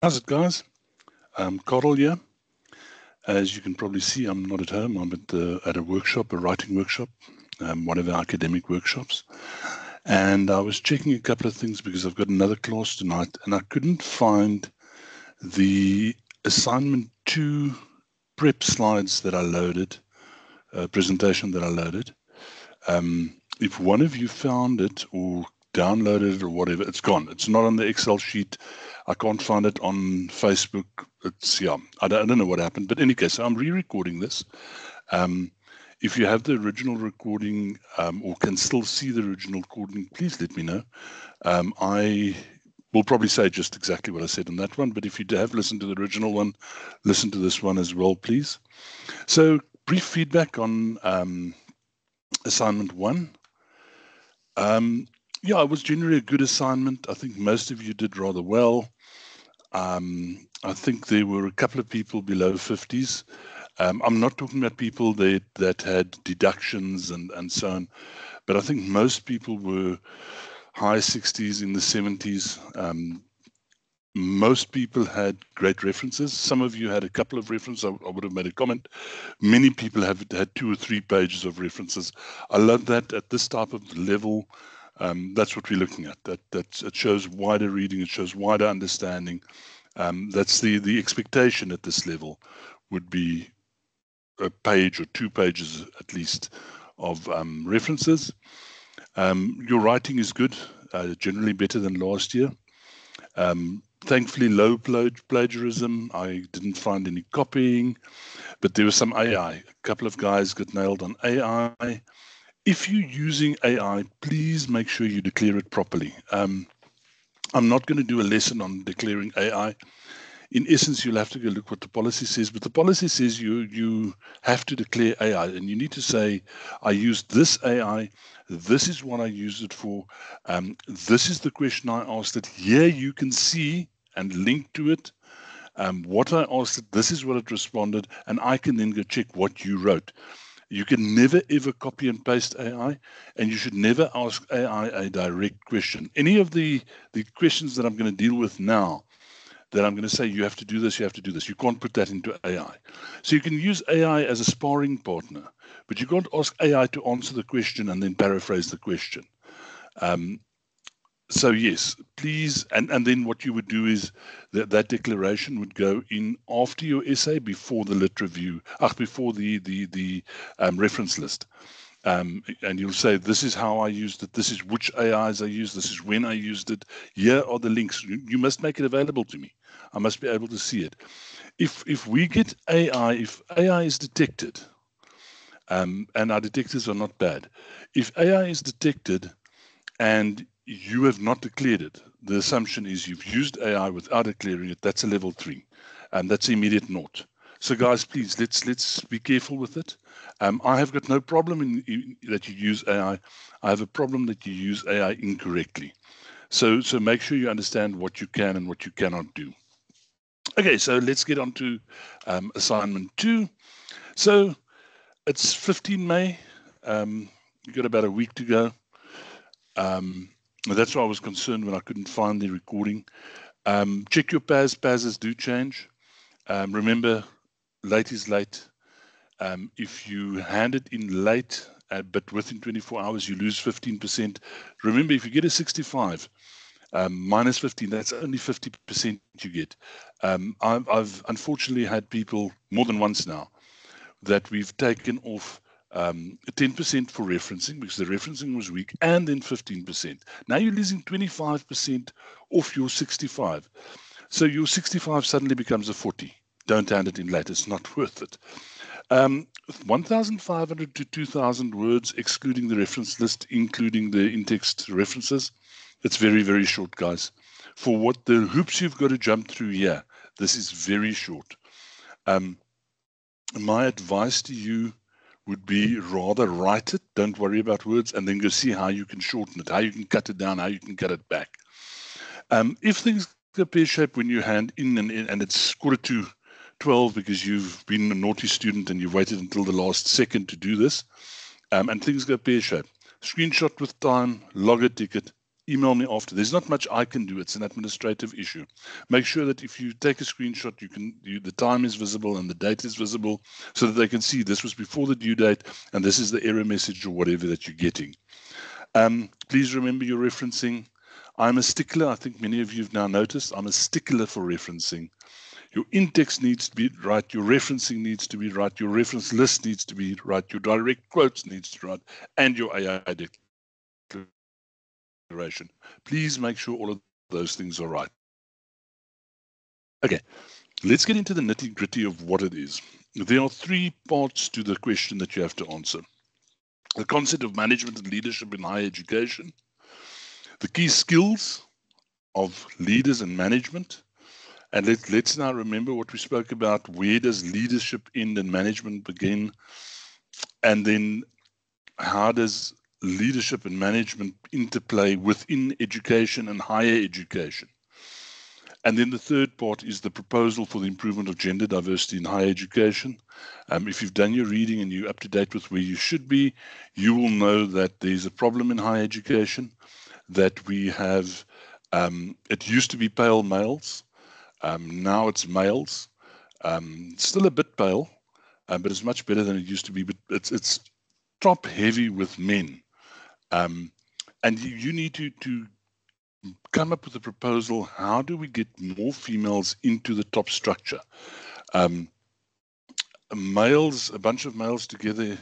How's it, guys? Coral here. As you can probably see, I'm not at home. I'm at a workshop, a writing workshop, one of our academic workshops. And I was checking a couple of things because I've got another class tonight, and I couldn't find the assignment 2 prep slides that I loaded, presentation that I loaded. If one of you found it or downloaded it or whatever, it's gone. It's not on the Excel sheet. I can't find it on Facebook. I don't know what happened. But in any case, I'm re-recording this. If you have the original recording or can still see the original recording, please let me know. I will probably say just exactly what I said on that one. But if you have listened to the original one, listen to this one as well, please. So brief feedback on assignment 1. Yeah, it was generally a good assignment. I think most of you did rather well. I think there were a couple of people below 50s. I'm not talking about people that had deductions and so on, but I think most people were high 60s, in the 70s. Most people had great references. Some of you had a couple of references. I would have made a comment. Many people have had 2 or 3 pages of references. I love that at this type of level. That's what we're looking at. That it shows wider reading. It shows wider understanding. That's the expectation at this level would be a page or 2 pages at least of references. Your writing is good, generally better than last year. Thankfully, low plagiarism. I didn't find any copying, but there was some AI. A couple of guys got nailed on AI. If you're using AI, please make sure you declare it properly. I'm not going to do a lesson on declaring AI. In essence, you'll have to go look what the policy says, but the policy says you have to declare AI, and you need to say, I used this AI, this is what I used it for, this is the question I asked it, here you can see and link to it, what I asked it, this is what it responded, and I can then go check what you wrote. You can never ever copy and paste AI, and you should never ask AI a direct question. Any of the questions that I'm going to deal with now, that I'm going to say you have to do this, you have to do this. You can't put that into AI. So you can use AI as a sparring partner, but you can't ask AI to answer the question and then paraphrase the question. So yes, please, and then what you would do is that declaration would go in after your essay, before the lit review, before the reference list. And you'll say, this is how I used it, this is which AIs I used, this is when I used it, here are the links. You must make it available to me. I must be able to see it. If we get AI, if AI is detected, and our detectors are not bad, if AI is detected and you have not declared it, the assumption is you've used AI without declaring it, that's a level 3, and that's immediate naught. So guys, please, let's be careful with it. I have got no problem in that you use AI. I have a problem that you use AI incorrectly. So make sure you understand what you can and what you cannot do. Okay, so let's get on to assignment 2. So it's 15 May. You've got about a week to go. That's why I was concerned when I couldn't find the recording. Check your PAS. PASs do change. Remember, late is late. If you hand it in late, but within 24 hours, you lose 15%. Remember, if you get a 65, minus 15, that's only 50% you get. I've unfortunately had people more than once now that we've taken off 10% for referencing because the referencing was weak, and then 15%. Now you're losing 25% off your 65. So your 65 suddenly becomes a 40. Don't hand it in late. It's not worth it. 1,500 to 2,000 words, excluding the reference list, including the in-text references. It's very, very short, guys. For what the hoops you've got to jump through here, this is very short. My advice to you would be rather write it, don't worry about words, and then go see how you can shorten it, how you can cut it down, how you can cut it back. If things go pear-shaped when you hand in and it's 11:45 because you've been a naughty student and you've waited until the last second to do this, and things go pear-shaped, screenshot with time, log a ticket, email me after. There's not much I can do. It's an administrative issue. Make sure that if you take a screenshot, the time is visible and the date is visible so that they can see this was before the due date and this is the error message or whatever that you're getting. Please remember your referencing. I'm a stickler. I think many of you have now noticed I'm a stickler for referencing. Your in-text needs to be right. Your referencing needs to be right. Your reference list needs to be right. Your direct quotes needs to be right. And your AI declaration. Please make sure all of those things are right. Okay, let's get into the nitty-gritty of what it is. There are three parts to the question that you have to answer. The concept of management and leadership in higher education, the key skills of leaders and management, and let's now remember what we spoke about. Where does leadership end and management begin? And then how does leadership and management interplay within education and higher education? And then the third part is the proposal for the improvement of gender diversity in higher education. If you've done your reading and you're up to date with where you should be, you will know that there's a problem in higher education, that we have, it used to be pale males, now it's males, still a bit pale, but it's much better than it used to be, but it's top heavy with men. And you need to come up with a proposal. How do we get more females into the top structure? Males, a bunch of males together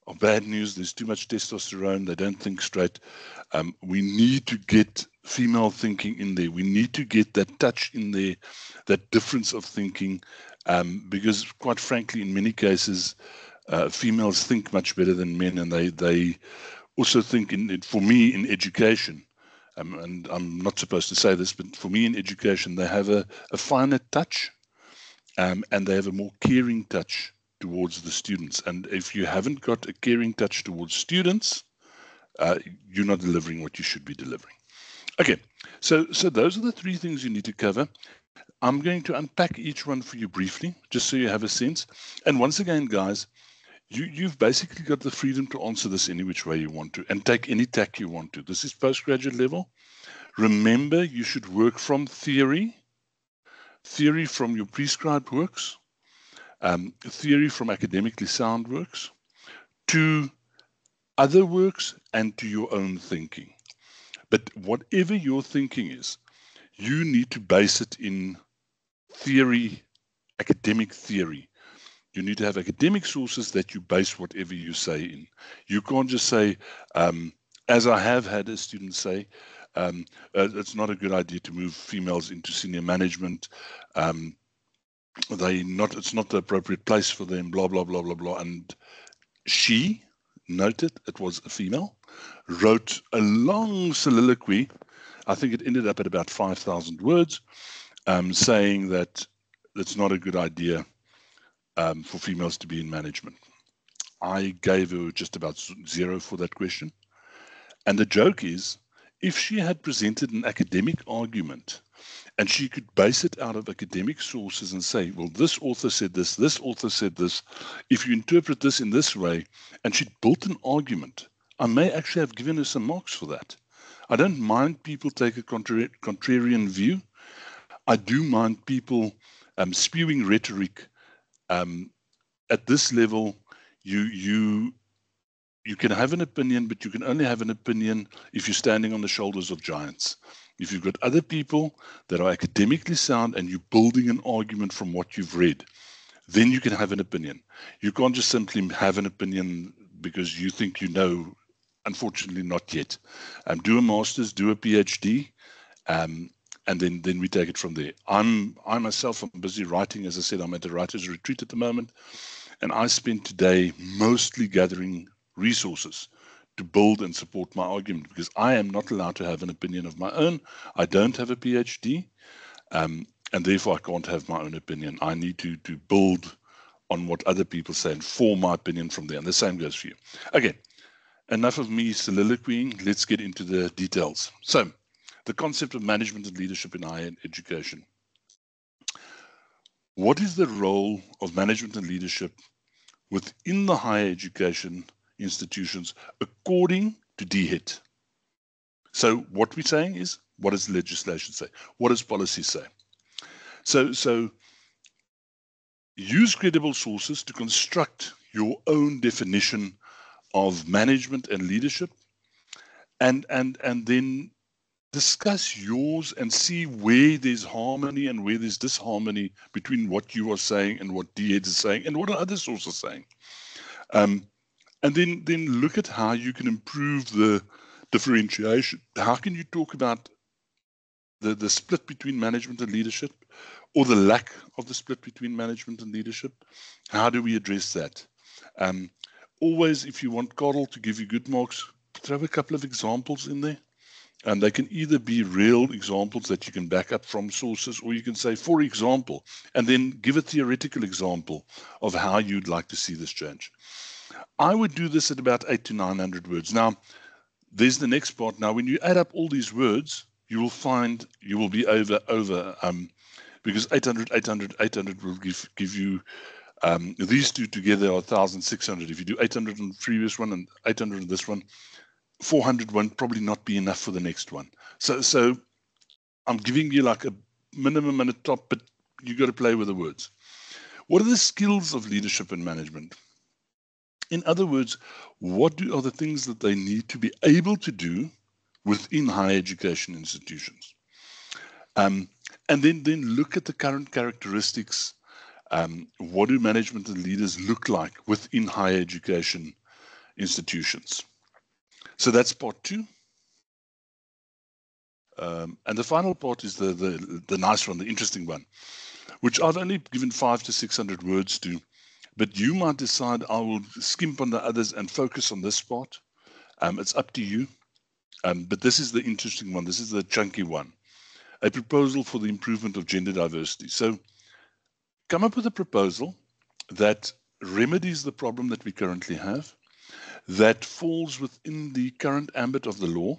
are bad news. There's too much testosterone. They don't think straight. We need to get female thinking in there. We need to get that touch in there, that difference of thinking, because quite frankly, in many cases, females think much better than men, and they also think, for me, in education, and I'm not supposed to say this, but for me in education, they have a finer touch, and they have a more caring touch towards the students. And if you haven't got a caring touch towards students, you're not delivering what you should be delivering. Okay, so those are the three things you need to cover. I'm going to unpack each one for you briefly, just so you have a sense. And once again, guys, you've basically got the freedom to answer this any which way you want to and take any tack you want to. This is postgraduate level. Remember, you should work from theory from your prescribed works, theory from academically sound works, to other works, and to your own thinking. But whatever your thinking is, you need to base it in theory, academic theory. You need to have academic sources that you base whatever you say in. You can't just say, as I have had a student say, it's not a good idea to move females into senior management. It's not the appropriate place for them, blah, blah, blah, blah, blah. And she, noted it was a female, wrote a long soliloquy. I think it ended up at about 5,000 words, saying that it's not a good idea for females to be in management. I gave her just about 0 for that question. And the joke is, if she had presented an academic argument and she could base it out of academic sources and say, well, this author said this author said this, if you interpret this in this way, and she'd built an argument, I may actually have given her some marks for that. I don't mind people take a contrarian view. I do mind people spewing rhetoric. At this level, you can have an opinion, but you can only have an opinion if you're standing on the shoulders of giants. If you've got other people that are academically sound and you're building an argument from what you've read, then you can have an opinion. You can't just simply have an opinion because you think you know. Unfortunately, not yet. Do a master's, do a PhD, and then we take it from there. I myself am busy writing. As I said, I'm at a writer's retreat at the moment, and I spend today mostly gathering resources to build and support my argument, because I am not allowed to have an opinion of my own. I don't have a PhD, and therefore I can't have my own opinion. I need to build on what other people say and form my opinion from there. And the same goes for you. Okay, enough of me soliloquying. Let's get into the details. So, the concept of management and leadership in higher education. What is the role of management and leadership within the higher education institutions according to DHET? So what we're saying is, what does legislation say? What does policy say? So use credible sources to construct your own definition of management and leadership, and then discuss yours and see where there's harmony and where there's disharmony between what you are saying and what DHEAD is saying and what are other sources saying. And then look at how you can improve the differentiation. How can you talk about the split between management and leadership, or the lack of the split between management and leadership? How do we address that? Always, if you want Carl to give you good marks, throw a couple of examples in there. And they can either be real examples that you can back up from sources, or you can say, for example, and then give a theoretical example of how you'd like to see this change. I would do this at about 800 to 900 words. Now, there's the next part. Now, when you add up all these words, you will find you will be over, because 800 will give you, these two together are 1,600. If you do 800 on the previous one and 800 on this one, 400 won't probably not be enough for the next one. So I'm giving you like a minimum and a top, but you got to play with the words. What are the skills of leadership and management? In other words, what are the things that they need to be able to do within higher education institutions? And then look at the current characteristics. What do management and leaders look like within higher education institutions? So that's part 2. And the final part is the nice one, the interesting one, which I've only given 500 to 600 words to, but you might decide I will skimp on the others and focus on this part. It's up to you. But this is the interesting one. This is the chunky one. A proposal for the improvement of gender diversity. So come up with a proposal that remedies the problem that we currently have, that falls within the current ambit of the law,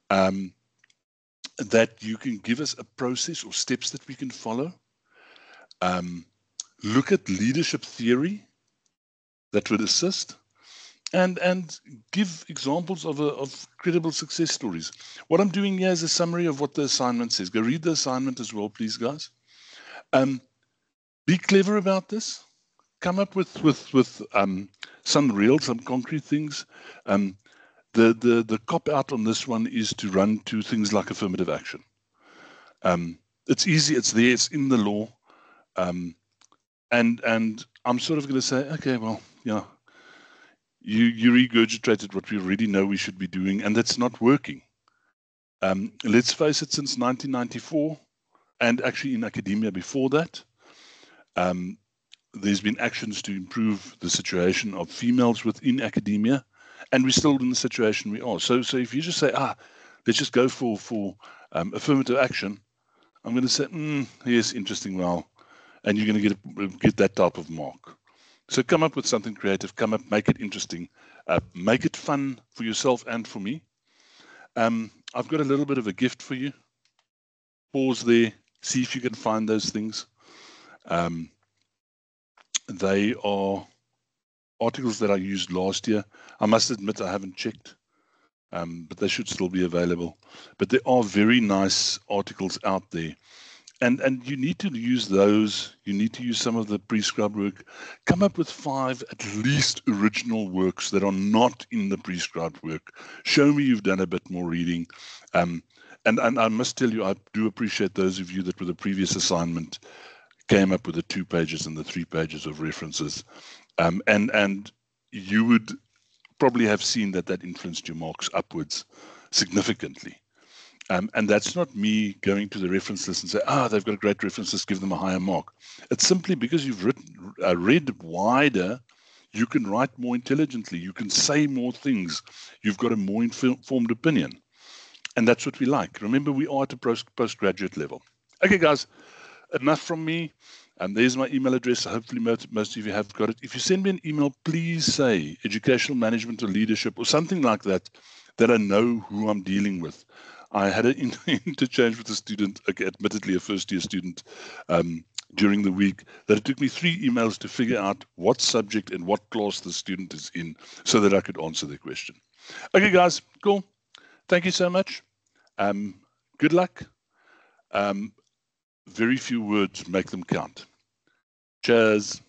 that you can give us a process or steps that we can follow. Look at leadership theory that would assist, and give examples of credible success stories. What I'm doing here is a summary of what the assignment says. Go read the assignment as well, please, guys. Be clever about this. Come up with some real, some concrete things. The cop out on this one is to run to things like affirmative action. It's easy, it's there, it's in the law. And I'm sort of going to say, okay, well, yeah, you regurgitated what we already know we should be doing, and that's not working. Let's face it, since 1994, and actually in academia before that, there's been actions to improve the situation of females within academia, and we're still in the situation we are. So if you just say, let's just go for affirmative action, I'm going to say, yes, interesting, well, and you're going to get that type of mark. So come up with something creative, make it interesting, make it fun for yourself and for me. I've got a little bit of a gift for you. Pause there, see if you can find those things. They are articles that I used last year. I must admit I haven't checked, but they should still be available. But there are very nice articles out there. And you need to use those. You need to use some of the prescribed work. Come up with 5 at least original works that are not in the prescribed work. Show me you've done a bit more reading. And I must tell you, I do appreciate those of you that with the previous assignment came up with the 2 pages and the 3 pages of references. And you would probably have seen that influenced your marks upwards significantly. And that's not me going to the reference list and say, they've got a great reference list, give them a higher mark. It's simply because you've read wider, you can write more intelligently, you can say more things, you've got a more informed opinion. And that's what we like. Remember, we are at a postgraduate level. Okay, guys, enough from me. There's my email address. Hopefully most of you have got it. If you send me an email, please say educational management or leadership or something like that, that I know who I'm dealing with. I had an interchange with a student, admittedly a first-year student, during the week, that it took me 3 emails to figure out what subject and what class the student is in so that I could answer their question. Okay, guys, cool. Thank you so much. Good luck. Very few words, make them count. Cheers.